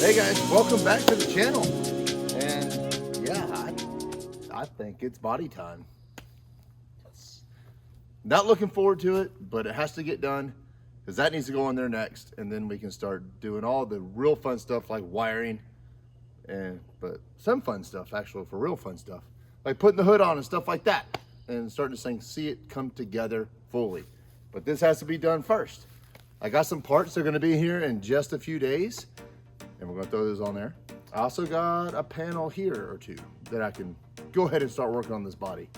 Hey guys, welcome back to the channel. And yeah, I think it's body time. Not looking forward to it, but it has to get done because that needs to go on there next, and then we can start doing all the real fun stuff like wiring but some fun stuff, actually, for real fun stuff, like putting the hood on and stuff like that, and starting to see it come together fully. But this has to be done first. I got some parts that are going to be here in just a few days, and we're going to throw those on there. I also got a panel here or two that I can go ahead and start working on this body.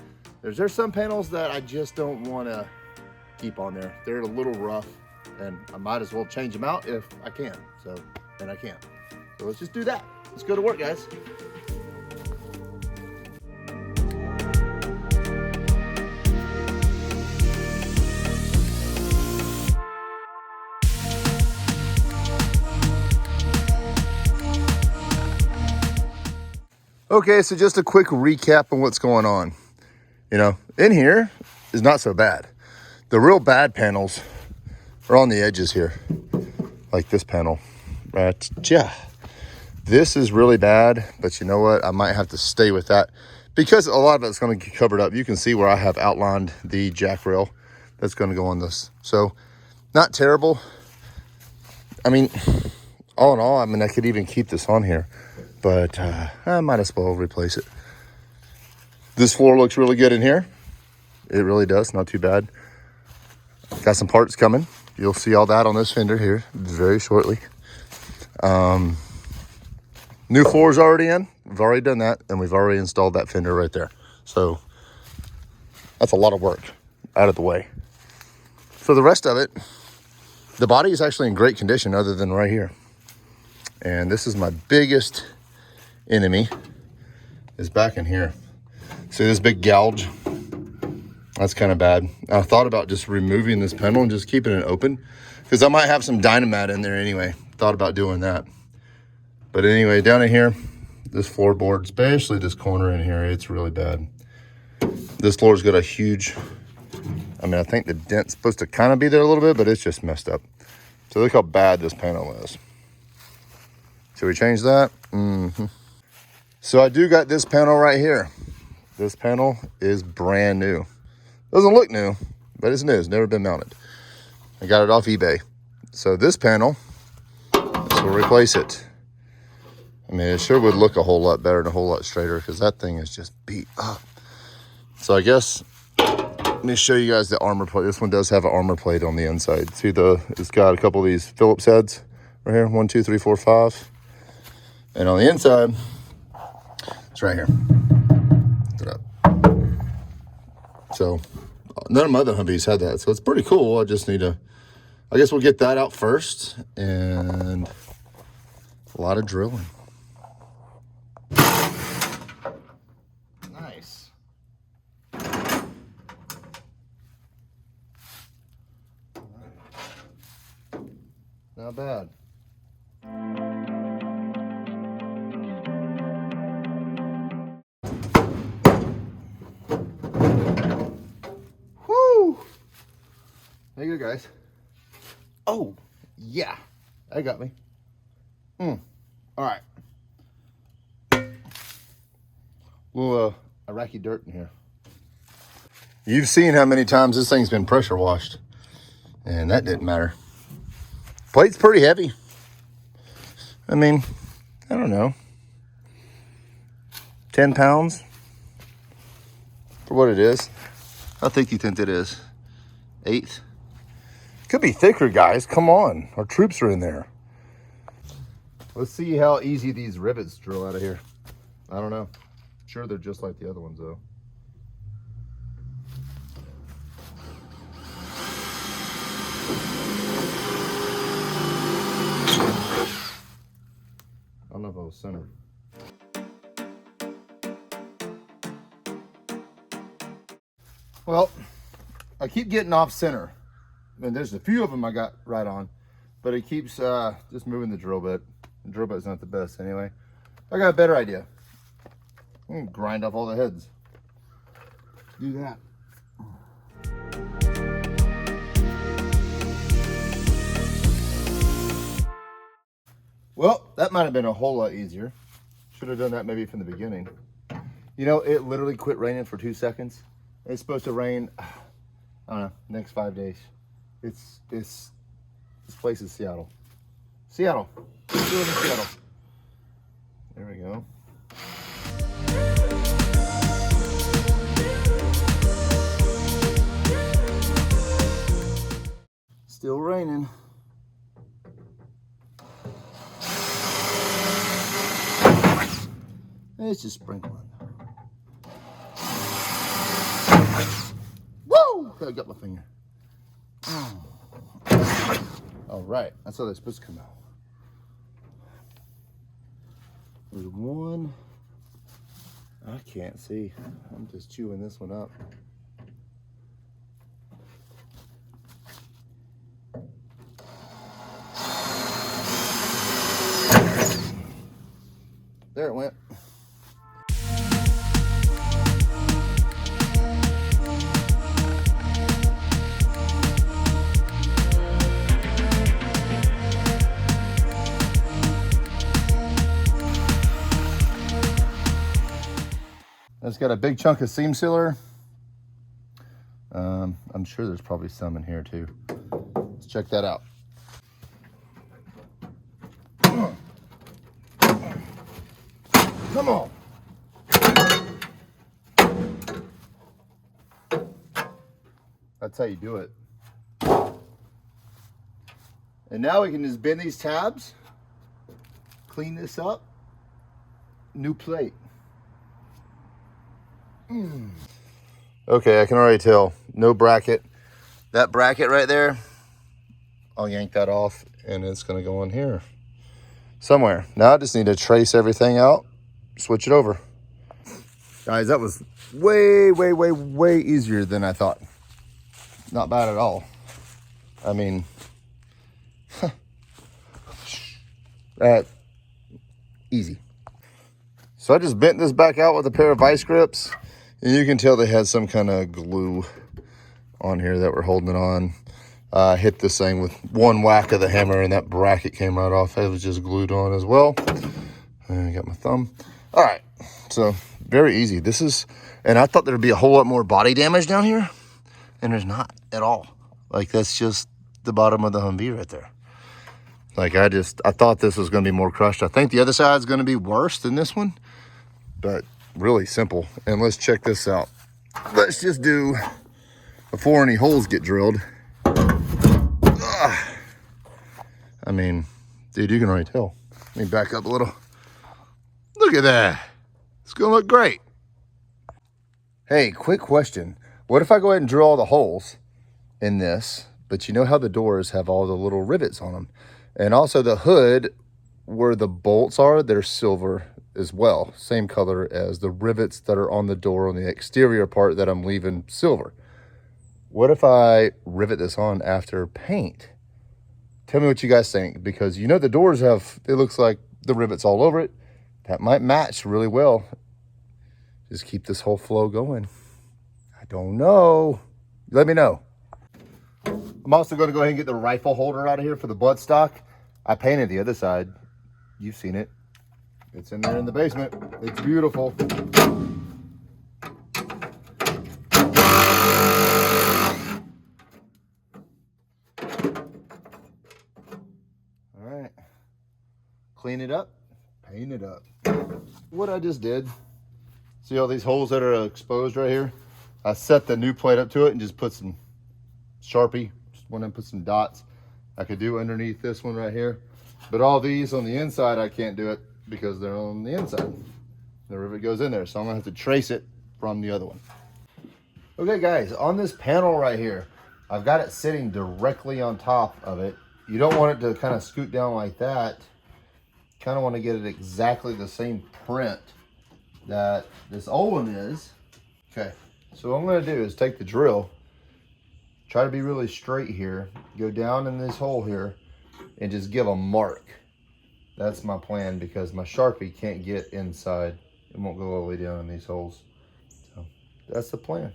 There's some panels that I just don't want to keep on there. They're a little rough, and I might as well change them out if I can. And I can't. So let's just do that. Let's go to work, guys. Okay, so just a quick recap on what's going on. You know, in here is not so bad. The real bad panels are on the edges here, like this panel, right? Yeah, this is really bad, but you know what? I might have to stay with that because a lot of it's going to get covered up. You can see where I have outlined the jack rail that's going to go on this. So not terrible. I mean, all in all, I mean, I could even keep this on here, but I might as well replace it. This floor looks really good in here. It really does, not too bad. Got some parts coming. You'll see all that on this fender here very shortly. New floor's already in. We've already done that, and we've already installed that fender right there. So that's a lot of work out of the way. For the rest of it, the body is actually in great condition other than right here. And this is my biggest enemy, is back in here. See this big gouge? That's kind of bad. I thought about just removing this panel and just keeping it open because I might have some dynamite in there anyway. Thought about doing that. But anyway, down in here, this floorboard, especially this corner in here, it's really bad. This floor's got a huge, I mean, I think the dent's supposed to kind of be there a little bit, but it's just messed up. So look how bad this panel is. Should we change that? Mm-hmm. So I do got this panel right here. This panel is brand new. Doesn't look new, but it's new. It's never been mounted. I got it off eBay. So this panel, so we'll replace it. I mean, it sure would look a whole lot better and a whole lot straighter because that thing is just beat up. So I guess, let me show you guys the armor plate. This one does have an armor plate on the inside. See it's got a couple of these Phillips heads right here. 1, 2, 3, 4, 5. And on the inside, it's right here. Lift it up. So none of my other Humvees had that. So it's pretty cool. I just need to, I guess we'll get that out first, and a lot of drilling. Nice. Not bad. Woo! There you go, guys. Oh, yeah. That got me. All right. Little Iraqi dirt in here. You've seen how many times this thing's been pressure washed, and that didn't matter. Plate's pretty heavy. I mean, I don't know, 10 pounds for what it is. How thick do you think it is? 8? Could be thicker, guys. Come on, our troops are in there. Let's see how easy these rivets drill out of here. I don't know. Sure, they're just like the other ones, though. I don't know if I was centered. Well, I keep getting off center. And there's a few of them I got right on, but it keeps just moving the drill bit. The drill bit's not the best anyway. I got a better idea. I'm gonna grind off all the heads. Do that. Well, that might have been a whole lot easier. Should have done that maybe from the beginning. You know, it literally quit raining for 2 seconds. It's supposed to rain, I don't know, next 5 days. This place is Seattle. Seattle. We live in Seattle. There we go. Still raining. It's just sprinkling. Woo! I got my finger. All right, that's how they're supposed to come out. There's one. I can't see. I'm just chewing this one up. There it went. It's got a big chunk of seam sealer. I'm sure there's probably some in here too. Let's check that out. Come on. That's how you do it. And now we can just bend these tabs, clean this up, new plate. Okay, I can already tell, no bracket. That bracket right there, I'll yank that off and it's gonna go in here somewhere. Now I just need to trace everything out, switch it over. Guys, that was way easier than I thought. Not bad at all. I mean, that easy. So I just bent this back out with a pair of vice grips, and you can tell they had some kind of glue on here that we're holding it on. Hit this thing with one whack of the hammer, and that bracket came right off. It was just glued on as well. And I got my thumb. All right, so very easy. This is, and I thought there'd be a whole lot more body damage down here, and there's not at all. Like, that's just the bottom of the Humvee right there. Like, I thought this was gonna be more crushed. I think the other side's gonna be worse than this one, but really simple. And let's check this out. Let's just do, before any holes get drilled. I mean, dude, you can already tell. Let me back up a little. Look at that. It's gonna look great. Hey, quick question. What if I go ahead and drill all the holes in this, but you know how the doors have all the little rivets on them? And also the hood, where the bolts are, they're silver as well. Same color as the rivets that are on the door on the exterior part that I'm leaving silver. What if I rivet this on after paint? Tell me what you guys think, because you know the doors have, it looks like the rivets all over it. That might match really well. Just keep this whole flow going. I don't know. Let me know. I'm also going to go ahead and get the rifle holder out of here for the buttstock. I painted the other side. You've seen it. It's in there in the basement. It's beautiful. All right. Clean it up, paint it up. What I just did, see all these holes that are exposed right here? I set the new plate up to it and just put some Sharpie, just went and put some dots. I could do underneath this one right here, but all these on the inside, I can't do it because they're on the inside. The rivet goes in there, so I'm gonna have to trace it from the other one. Okay guys, on this panel right here, I've got it sitting directly on top of it. You don't want it to kind of scoot down like that. Kind of want to get it exactly the same print that this old one is. Okay, so what I'm going to do is take the drill, try to be really straight here, go down in this hole here, and just give a mark. That's my plan, because my Sharpie can't get inside. It won't go all the way down in these holes. So that's the plan.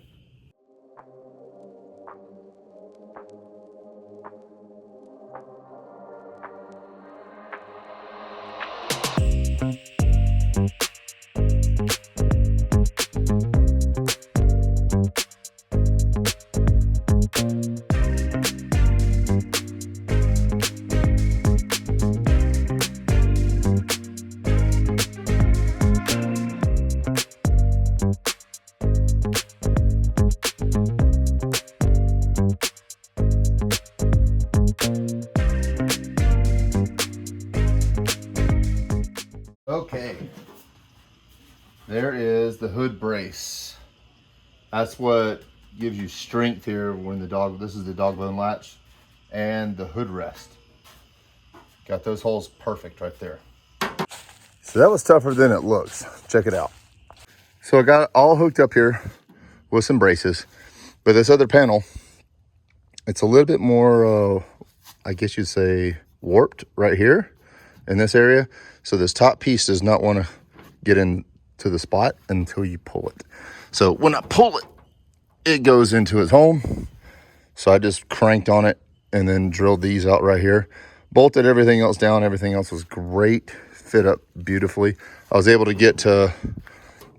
Okay, there is the hood brace. That's what gives you strength here when the dog, this is the dog bone latch and the hood rest. Got those holes perfect right there. So that was tougher than it looks. Check it out. So I got it all hooked up here with some braces, but this other panel, it's a little bit more, I guess you'd say warped right here in this area. So this top piece does not want to get into the spot until you pull it. So when I pull it, it goes into its home. So I just cranked on it and then drilled these out right here. Bolted everything else down. Everything else was great. Fit up beautifully. I was able to get to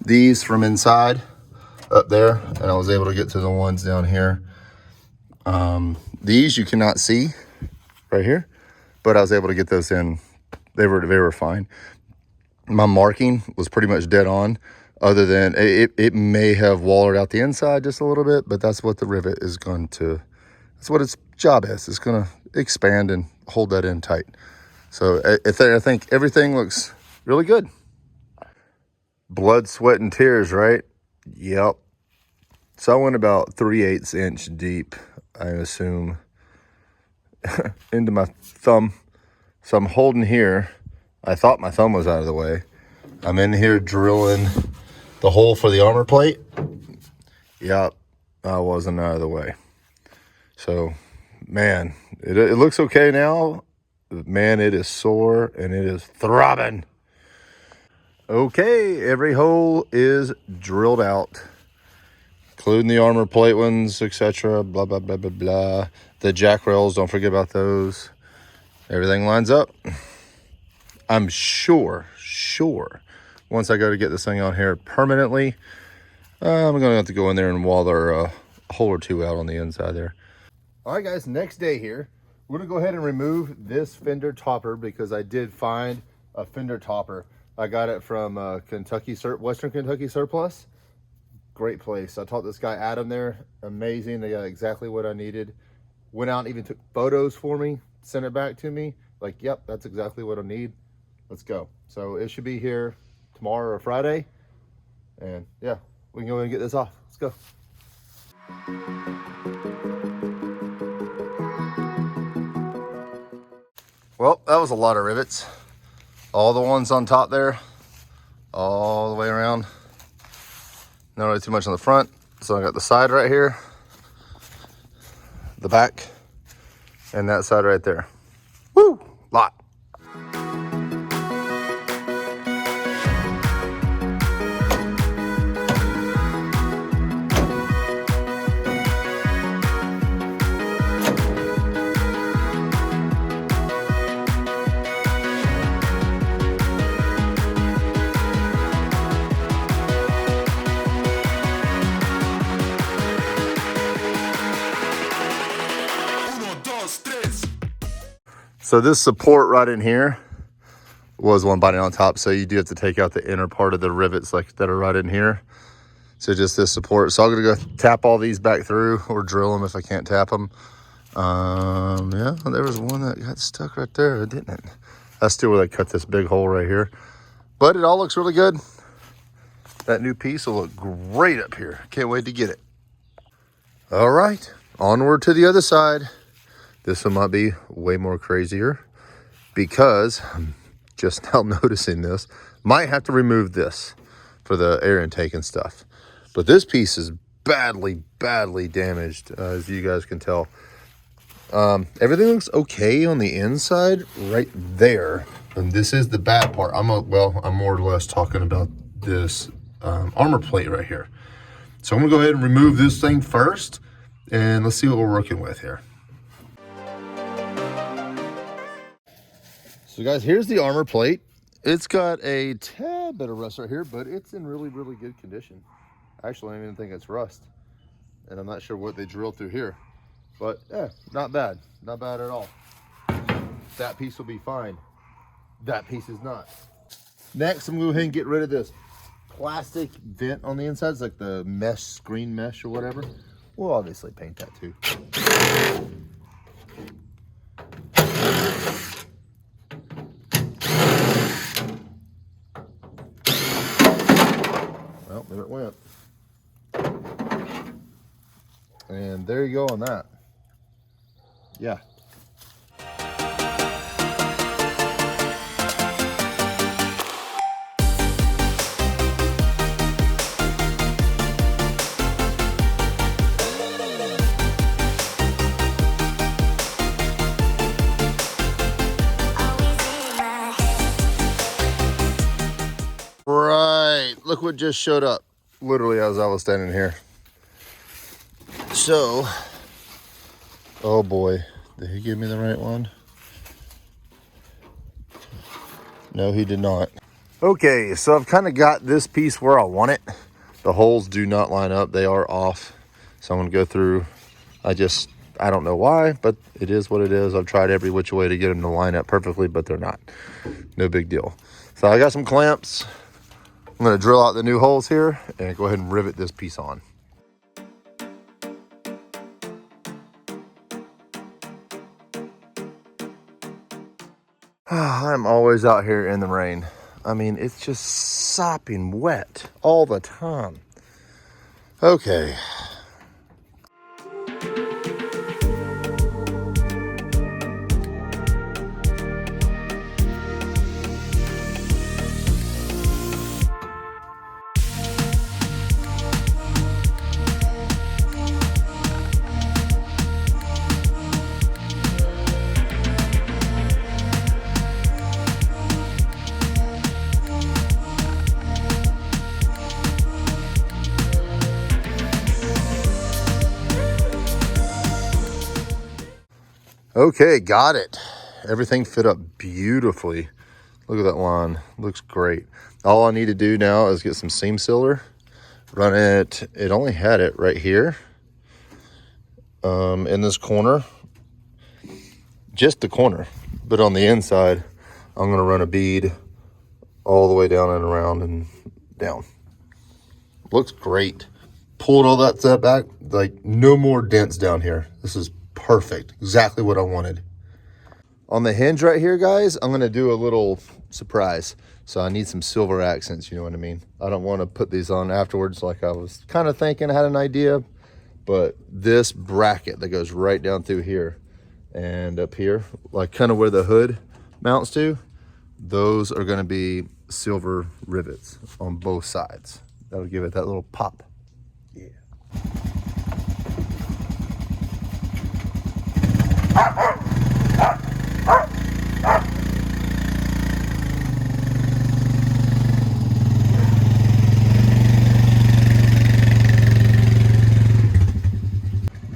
these from inside up there, and I was able to get to the ones down here. These you cannot see right here, but I was able to get those in. They were fine. My marking was pretty much dead on, other than it may have wallered out the inside just a little bit, but that's what the rivet is going to, that's what its job is. It's going to expand and hold that in tight. So I think everything looks really good. Blood, sweat, and tears, right? Yep. So I went about 3/8 inch deep, I assume, into my thumb. So I'm holding here. I thought my thumb was out of the way. I'm in here drilling the hole for the armor plate. Yep, I wasn't out of the way. So, man, it looks okay now. Man, it is sore and it is throbbing. Okay, every hole is drilled out, including the armor plate ones, etc. Blah, blah, blah, blah, blah. The jack rails, don't forget about those. Everything lines up. I'm sure, once I go to get this thing on here permanently, I'm going to have to go in there and waller a hole or two out on the inside there. All right, guys, next day here. We're going to go ahead and remove this fender topper because I did find a fender topper. I got it from Western Kentucky Surplus. Great place. I taught this guy Adam there. Amazing. They got exactly what I needed. Went out and even took photos for me, sent it back to me. Like, yep, that's exactly what I need. Let's go. So it should be here tomorrow or Friday. And yeah, we can go ahead and get this off. Let's go. Well, that was a lot of rivets. All the ones on top there, all the way around. Not really too much on the front. So I got the side right here, the back, and that side right there. Woo, lot. So this support right in here was one binding on top. So you do have to take out the inner part of the rivets like that are right in here. So just this support. So I'm gonna go tap all these back through or drill them if I can't tap them. Yeah, there was one that got stuck right there, didn't it? That's still where they cut this big hole right here. But it all looks really good. That new piece will look great up here. Can't wait to get it. All right, onward to the other side. This one might be way more crazier because I'm just now noticing this. Might have to remove this for the air intake and stuff. But this piece is badly damaged, as you guys can tell. Everything looks okay on the inside right there. And this is the bad part. I'm more or less talking about this armor plate right here. So I'm gonna go ahead and remove this thing first and let's see what we're working with here. So guys, here's the armor plate. It's got a tad bit of rust right here, but it's in really good condition. Actually, I don't even think it's rust. And I'm not sure what they drilled through here. But yeah, not bad. Not bad at all. That piece will be fine. That piece is not. Next, I'm gonna go ahead and get rid of this plastic vent on the inside. It's like the mesh, screen mesh or whatever. We'll obviously paint that too. There it went. And there you go on that. Yeah. Right, look what just showed up, literally as I was standing here. So, oh boy, did he give me the right one? No, he did not. Okay, so I've kind of got this piece where I want it. The holes do not line up, they are off. So I'm gonna go through, I don't know why, but it is what it is. I've tried every which way to get them to line up perfectly, but they're not. No big deal. So I got some clamps. I'm going to drill out the new holes here and go ahead and rivet this piece on. I'm always out here in the rain. I mean, it's just sopping wet all the time. Okay. Okay, got it. Everything fit up beautifully. Look at that line, looks great. All I need to do now is get some seam sealer, run it, it only had it right here, in this corner, just the corner, but on the inside, I'm gonna run a bead all the way down and around and down. Looks great. Pulled all that stuff back, like no more dents down here. This is perfect, exactly what I wanted. On the hinge right here, guys, I'm gonna do a little surprise. So I need some silver accents, you know what I mean? I don't wanna put these on afterwards like I was kind of thinking, I had an idea, but this bracket that goes right down through here and up here, like kind of where the hood mounts to, those are gonna be silver rivets on both sides. That'll give it that little pop. Yeah.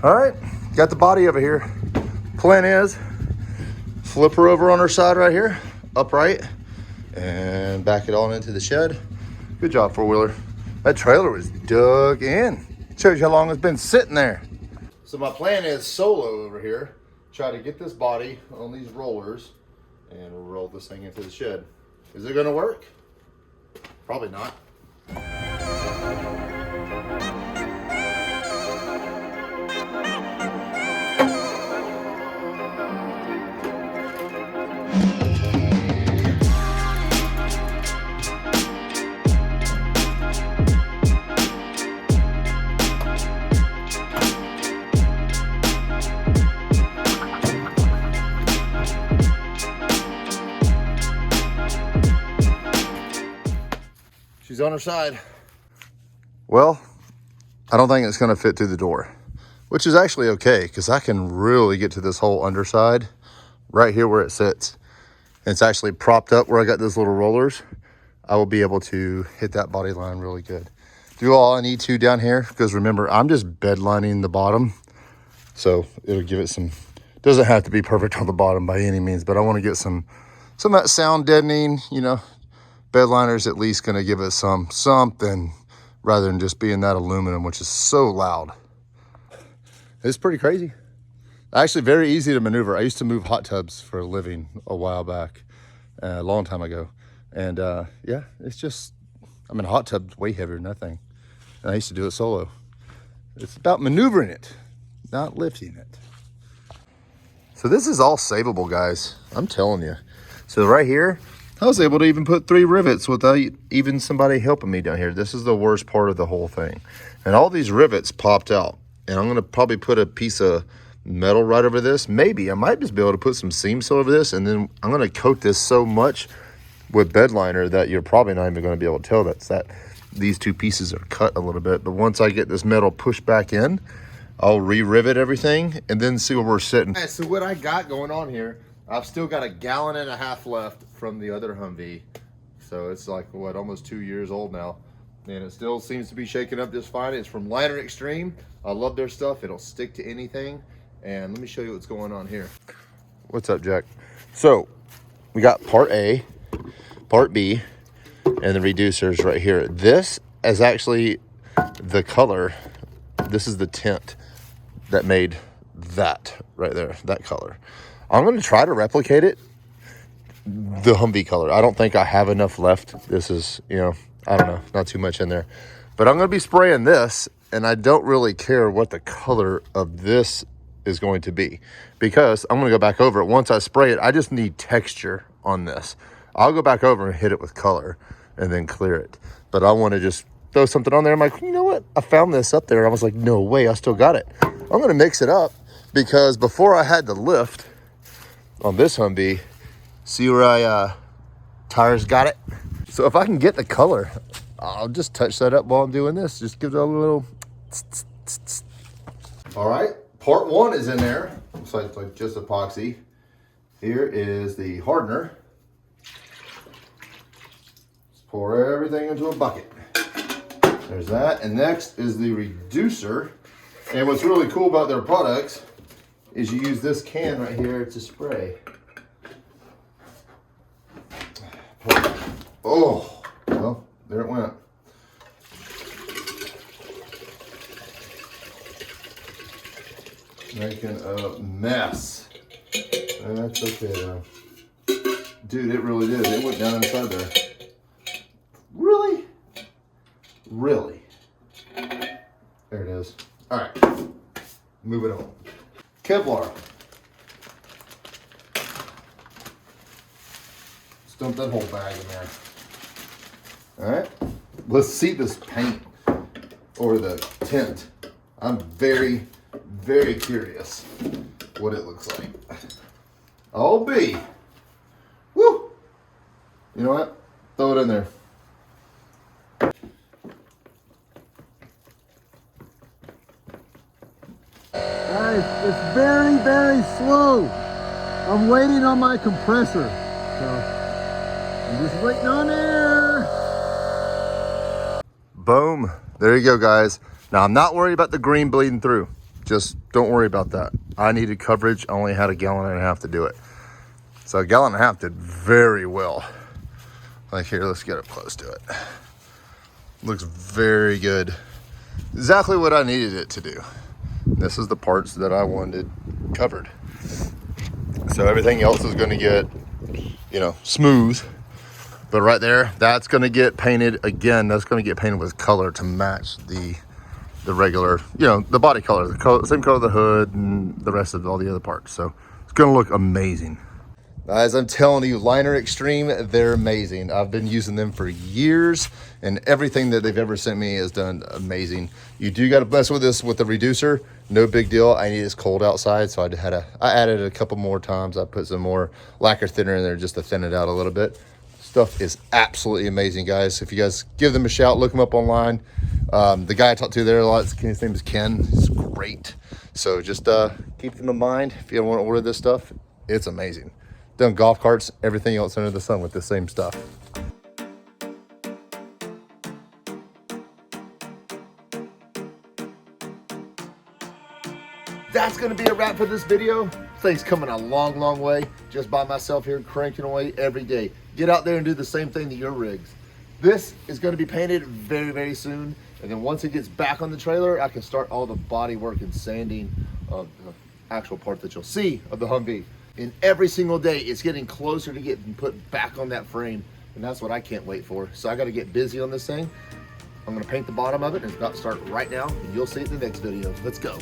All right, got the body over here. Plan is flip her over on her side right here, upright, and back it on into the shed. Good job, four-wheeler. That trailer was dug in. Shows you how long it's been sitting there. So my plan is solo over here, try to get this body on these rollers and roll this thing into the shed. Is it gonna work? Probably not. She's on her side. Well, I don't think it's gonna fit through the door, which is actually okay because I can really get to this whole underside right here where it sits. It's actually propped up where I got those little rollers. I will be able to hit that body line really good. Do all I need to down here because remember, I'm just bedlining the bottom. So it'll give it some, doesn't have to be perfect on the bottom by any means, but I want to get some of that sound deadening, you know. Bedliner's at least going to give us something rather than just being that aluminum, which is so loud. It's pretty crazy. Actually, very easy to maneuver. I used to move hot tubs for a living a while back, a long time ago. And yeah, it's just, I mean, a hot tub's way heavier than that thing. And I used to do it solo. It's about maneuvering it, not lifting it. So this is all savable, guys. I'm telling you. So right here, I was able to even put 3 rivets without even somebody helping me down here. This is the worst part of the whole thing. And all these rivets popped out. And I'm going to probably put a piece of metal right over this. Maybe I might just be able to put some seam seal over this. And then I'm going to coat this so much with bedliner that you're probably not even going to be able to tell that these 2 pieces are cut a little bit. But once I get this metal pushed back in, I'll re-rivet everything and then see where we're sitting. Right, so what I got going on here, I've still got 1.5 gallons left from the other Humvee. So it's like, what, almost 2 years old now. And it still seems to be shaking up just fine. It's from Xtreeme. I love their stuff. It'll stick to anything. And let me show you what's going on here. What's up, Jack? So we got part A, part B, and the reducers right here. This is actually the color. This is the tint that made that right there, that color. I'm going to try to replicate it, the Humvee color. I don't think I have enough left. This is, you know, I don't know, not too much in there. But I'm going to be spraying this, and I don't really care what the color of this is going to be, because I'm going to go back over it. Once I spray it, I just need texture on this. I'll go back over and hit it with color and then clear it. But I want to just throw something on there. I'm like, you know what? I found this up there. I was like, no way, I still got it. I'm going to mix it up, because before I had to lift on this Humvee, see where I tires got it? So if I can get the color, I'll just touch that up while I'm doing this. Just give it a little tss, tss, tss. All right, part 1 is in there. Looks like just epoxy. Here is the hardener. Just pour everything into a bucket. There's that. And next is the reducer. And what's really cool about their products is you use this can right here to spray. Oh, well, there it went. Making a mess. And that's okay though. Dude, it really did. It went down inside there. Really? Really? There it is. All right, move it on. Kevlar. Just dump that whole bag in there. All right, let's see this paint or the tint. I'm very, very curious what it looks like. I'll be. Woo! You know what? Throw it in there. Guys, it's very, very slow. I'm waiting on my compressor. So I'm just waiting on air. Boom. There you go, guys. Now, I'm not worried about the green bleeding through. Just don't worry about that. I needed coverage. I only had 1.5 gallons to do it. So 1.5 gallons did very well. Like here, let's get up close to it. Looks very good. Exactly what I needed it to do. This is the parts that I wanted covered. So everything else is going to get, you know, smooth. But right there, that's going to get painted again. That's going to get painted with color to match the regular, you know, the body color, same color of the hood and the rest of all the other parts. So it's going to look amazing. Guys, I'm telling you, Xtreeme, they're amazing. I've been using them for years, and everything that they've ever sent me has done amazing. You do got to mess with this with the reducer. No big deal. I need it's cold outside, so I added a couple more times. I put some more lacquer thinner in there just to thin it out a little bit. Stuff is absolutely amazing, guys. If you guys give them a shout, look them up online. The guy I talked to there a lot, his name is Ken. He's great. So just keep them in mind if you want to order this stuff. It's amazing. Done golf carts, everything else under the sun with the same stuff. That's gonna be a wrap for this video. Thing's coming a long, long way just by myself here cranking away every day. Get out there and do the same thing to your rigs. This is gonna be painted very, very soon. And then once it gets back on the trailer, I can start all the body work and sanding of the actual part that you'll see of the Humvee. And every single day, it's getting closer to getting put back on that frame. And that's what I can't wait for. So I got to get busy on this thing. I'm going to paint the bottom of it, and it's about to start right now. And you'll see it in the next video. Let's go.